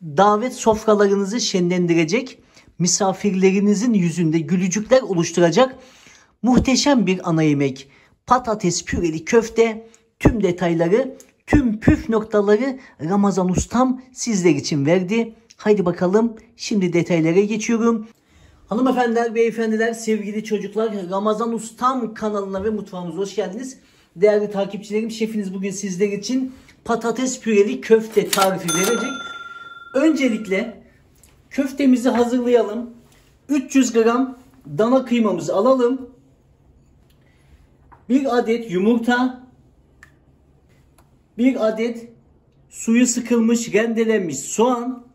davet sofralarınızı şenlendirecek, misafirlerinizin yüzünde gülücükler oluşturacak muhteşem bir ana yemek. Patates püreli köfte. Tüm detayları, tüm püf noktaları Ramazan Ustam sizler için verdi. Haydi bakalım, şimdi detaylara geçiyorum. Hanımefendiler, beyefendiler, sevgili çocuklar, Ramazan Ustam kanalına ve mutfağımıza hoş geldiniz. Değerli takipçilerim, şefiniz bugün sizler için patates püreli köfte tarifi verecek. Öncelikle köftemizi hazırlayalım. 300 gram dana kıymamızı alalım. 1 adet yumurta, 1 adet suyu sıkılmış rendelenmiş soğan,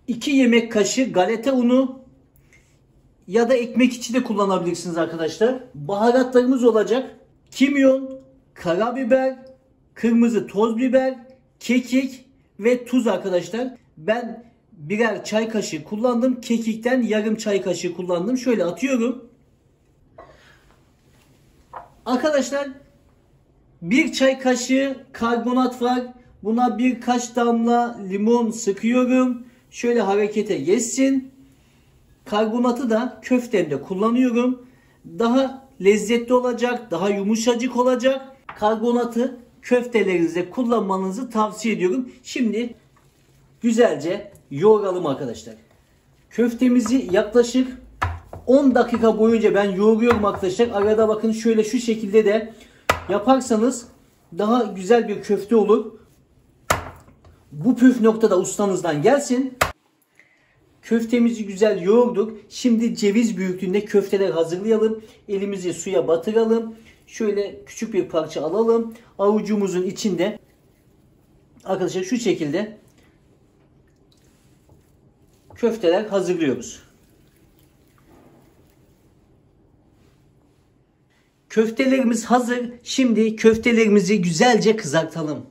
2 yemek kaşığı galeta unu ya da ekmek içi de kullanabilirsiniz arkadaşlar. Baharatlarımız olacak: kimyon, karabiber, kırmızı toz biber, kekik ve tuz arkadaşlar. Ben birer çay kaşığı kullandım. Kekikten yarım çay kaşığı kullandım. Şöyle atıyorum. Arkadaşlar, 1 çay kaşığı karbonat var. Buna birkaç damla limon sıkıyorum. Şöyle harekete geçsin. Karbonatı da köftemde kullanıyorum. Daha lezzetli olacak, daha yumuşacık olacak. Karbonatı köftelerinizde kullanmanızı tavsiye ediyorum. Şimdi güzelce yoğuralım arkadaşlar. Köftemizi yaklaşık 10 dakika boyunca ben yoğuruyorum arkadaşlar. Arada bakın şöyle şu şekilde de yaparsanız daha güzel bir köfte olur. Bu püf noktada ustanızdan gelsin. Köftemizi güzel yoğurduk. Şimdi ceviz büyüklüğünde köfteler hazırlayalım. Elimizi suya batıralım. Şöyle küçük bir parça alalım. Avucumuzun içinde arkadaşlar şu şekilde köfteler hazırlıyoruz. Köftelerimiz hazır. Şimdi köftelerimizi güzelce kızartalım.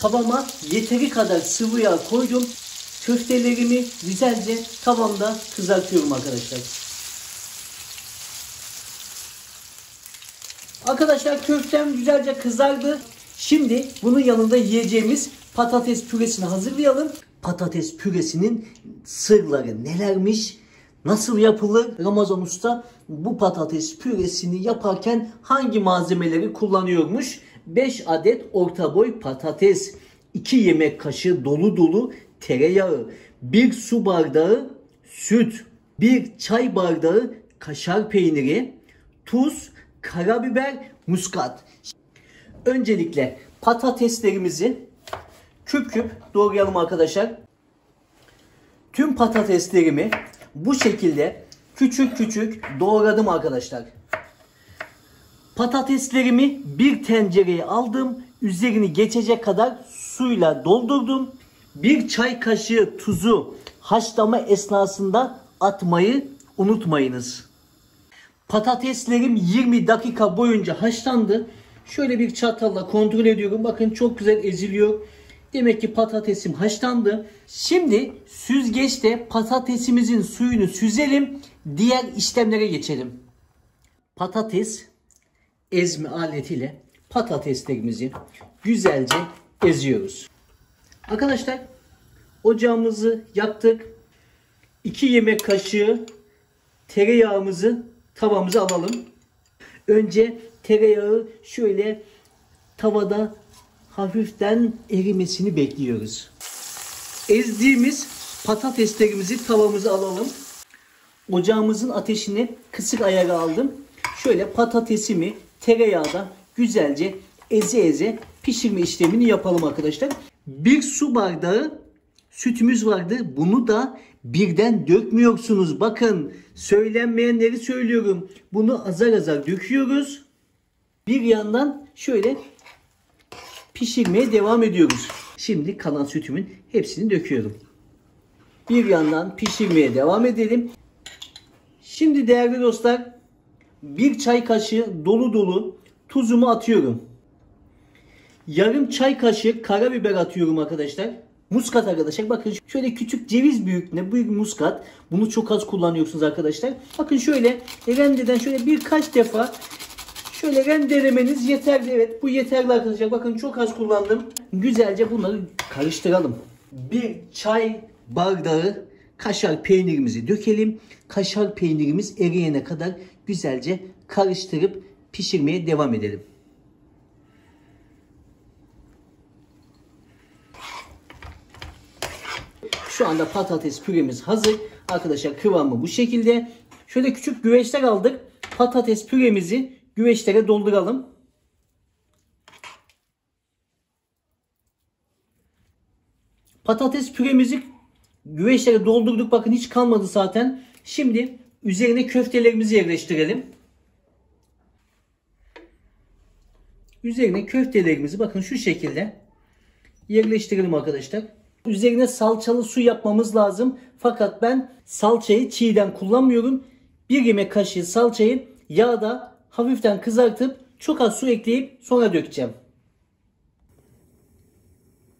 Tavama yeteri kadar sıvı yağ koydum. Köftelerimi güzelce tavamda kızartıyorum arkadaşlar. Arkadaşlar, köftem güzelce kızardı. Şimdi bunun yanında yiyeceğimiz patates püresini hazırlayalım. Patates püresinin sırları nelermiş? Nasıl yapılır? Ramazan Usta bu patates püresini yaparken hangi malzemeleri kullanıyormuş? 5 adet orta boy patates, 2 yemek kaşığı dolu dolu tereyağı, 1 su bardağı süt, 1 çay bardağı kaşar peyniri, tuz, karabiber, muskat. Öncelikle patateslerimizi küp küp doğrayalım arkadaşlar. Tüm patateslerimi bu şekilde küçük küçük doğradım arkadaşlar. Patateslerimi bir tencereye aldım. Üzerini geçecek kadar suyla doldurdum. 1 çay kaşığı tuzu haşlama esnasında atmayı unutmayınız. Patateslerim 20 dakika boyunca haşlandı. Şöyle bir çatalla kontrol ediyorum. Bakın çok güzel eziliyor. Demek ki patatesim haşlandı. Şimdi süzgeçte patatesimizin suyunu süzelim. Diğer işlemlere geçelim. Patates ezme aletiyle patateslerimizi güzelce eziyoruz. Arkadaşlar, ocağımızı yaktık. 2 yemek kaşığı tereyağımızı tavamıza alalım. Önce tereyağı şöyle tavada hafiften erimesini bekliyoruz. Ezdiğimiz patateslerimizi tavamıza alalım. Ocağımızın ateşini kısık ayara aldım. Şöyle patatesimi tereyağda güzelce eze eze pişirme işlemini yapalım arkadaşlar. 1 su bardağı sütümüz vardı. Bunu da birden dökmüyorsunuz. Bakın, söylenmeyenleri söylüyorum. Bunu azar azar döküyoruz. Bir yandan şöyle pişirmeye devam ediyoruz. Şimdi kalan sütümün hepsini döküyorum. Bir yandan pişirmeye devam edelim. Şimdi değerli dostlar, 1 çay kaşığı dolu dolu tuzumu atıyorum. Yarım çay kaşığı karabiber atıyorum arkadaşlar. Muskat arkadaşlar. Bakın şöyle küçük ceviz büyüklüğünde bir muskat. Bunu çok az kullanıyorsunuz arkadaşlar. Bakın şöyle rendeden şöyle birkaç defa şöyle rendelemeniz yeterli. Evet, bu yeterli arkadaşlar. Bakın çok az kullandım. Güzelce bunları karıştıralım. bir çay bardağı kaşar peynirimizi dökelim. Kaşar peynirimiz eriyene kadar güzelce karıştırıp pişirmeye devam edelim. Şu anda patates püremiz hazır. Arkadaşlar kıvamı bu şekilde. Şöyle küçük güveçler aldık. Patates püremizi güveçlere dolduralım. Patates püremizi güveçlere doldurduk. Bakın hiç kalmadı zaten. Şimdi üzerine köftelerimizi yerleştirelim. Üzerine köftelerimizi bakın şu şekilde yerleştirelim arkadaşlar. Üzerine salçalı su yapmamız lazım. Fakat ben salçayı çiğden kullanmıyorum. 1 yemek kaşığı salçayı yağda hafiften kızartıp çok az su ekleyip sonra dökeceğim.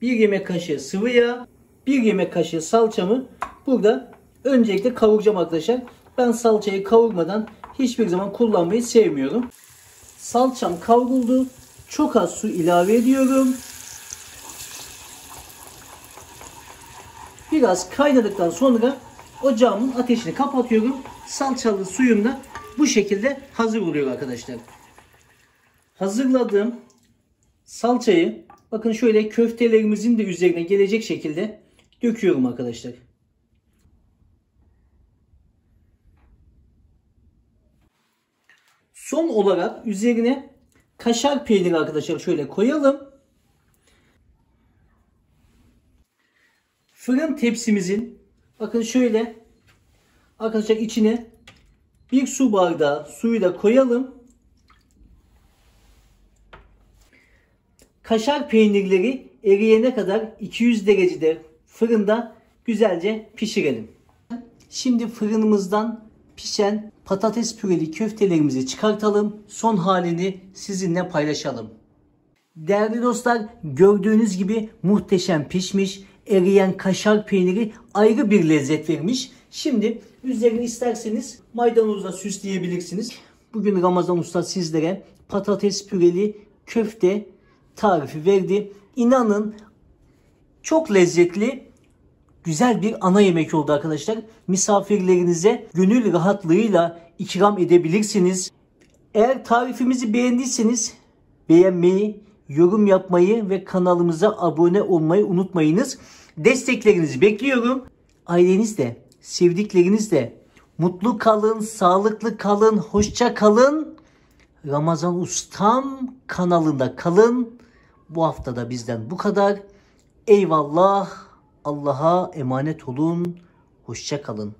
1 yemek kaşığı sıvı yağ, 1 yemek kaşığı salçamı burada öncelikle kavuracağım arkadaşlar. Ben salçayı kavurmadan hiçbir zaman kullanmayı sevmiyorum. Salçam kavruldu. Çok az su ilave ediyorum. Biraz kaynadıktan sonra ocağımın ateşini kapatıyorum. Salçalı suyum da bu şekilde hazır oluyor arkadaşlar. Hazırladığım salçayı bakın şöyle köftelerimizin de üzerine gelecek şekilde döküyorum arkadaşlar. Son olarak üzerine kaşar peyniri arkadaşlar şöyle koyalım. Fırın tepsimizin bakın şöyle arkadaşlar içine 1 su bardağı suyu da koyalım. Kaşar peynirleri eriyene kadar 200 derecede fırında güzelce pişirelim. Şimdi fırınımızdan pişen patates püreli köftelerimizi çıkartalım. Son halini sizinle paylaşalım. Değerli dostlar, gördüğünüz gibi muhteşem pişmiş. Eriyen kaşar peyniri ayrı bir lezzet vermiş. Şimdi üzerine isterseniz maydanozla süsleyebilirsiniz. Bugün Ramazan Usta sizlere patates püreli köfte tarifi verdi. İnanın çok lezzetli, güzel bir ana yemek oldu arkadaşlar. Misafirlerinize gönül rahatlığıyla ikram edebilirsiniz. Eğer tarifimizi beğendiyseniz beğenmeyi, yorum yapmayı ve kanalımıza abone olmayı unutmayınız. Desteklerinizi bekliyorum. Ailenizle, sevdiklerinizle mutlu kalın, sağlıklı kalın, hoşça kalın. Ramazan Ustam kanalında kalın. Bu hafta da bizden bu kadar. Eyvallah. Allah'a emanet olun. Hoşça kalın.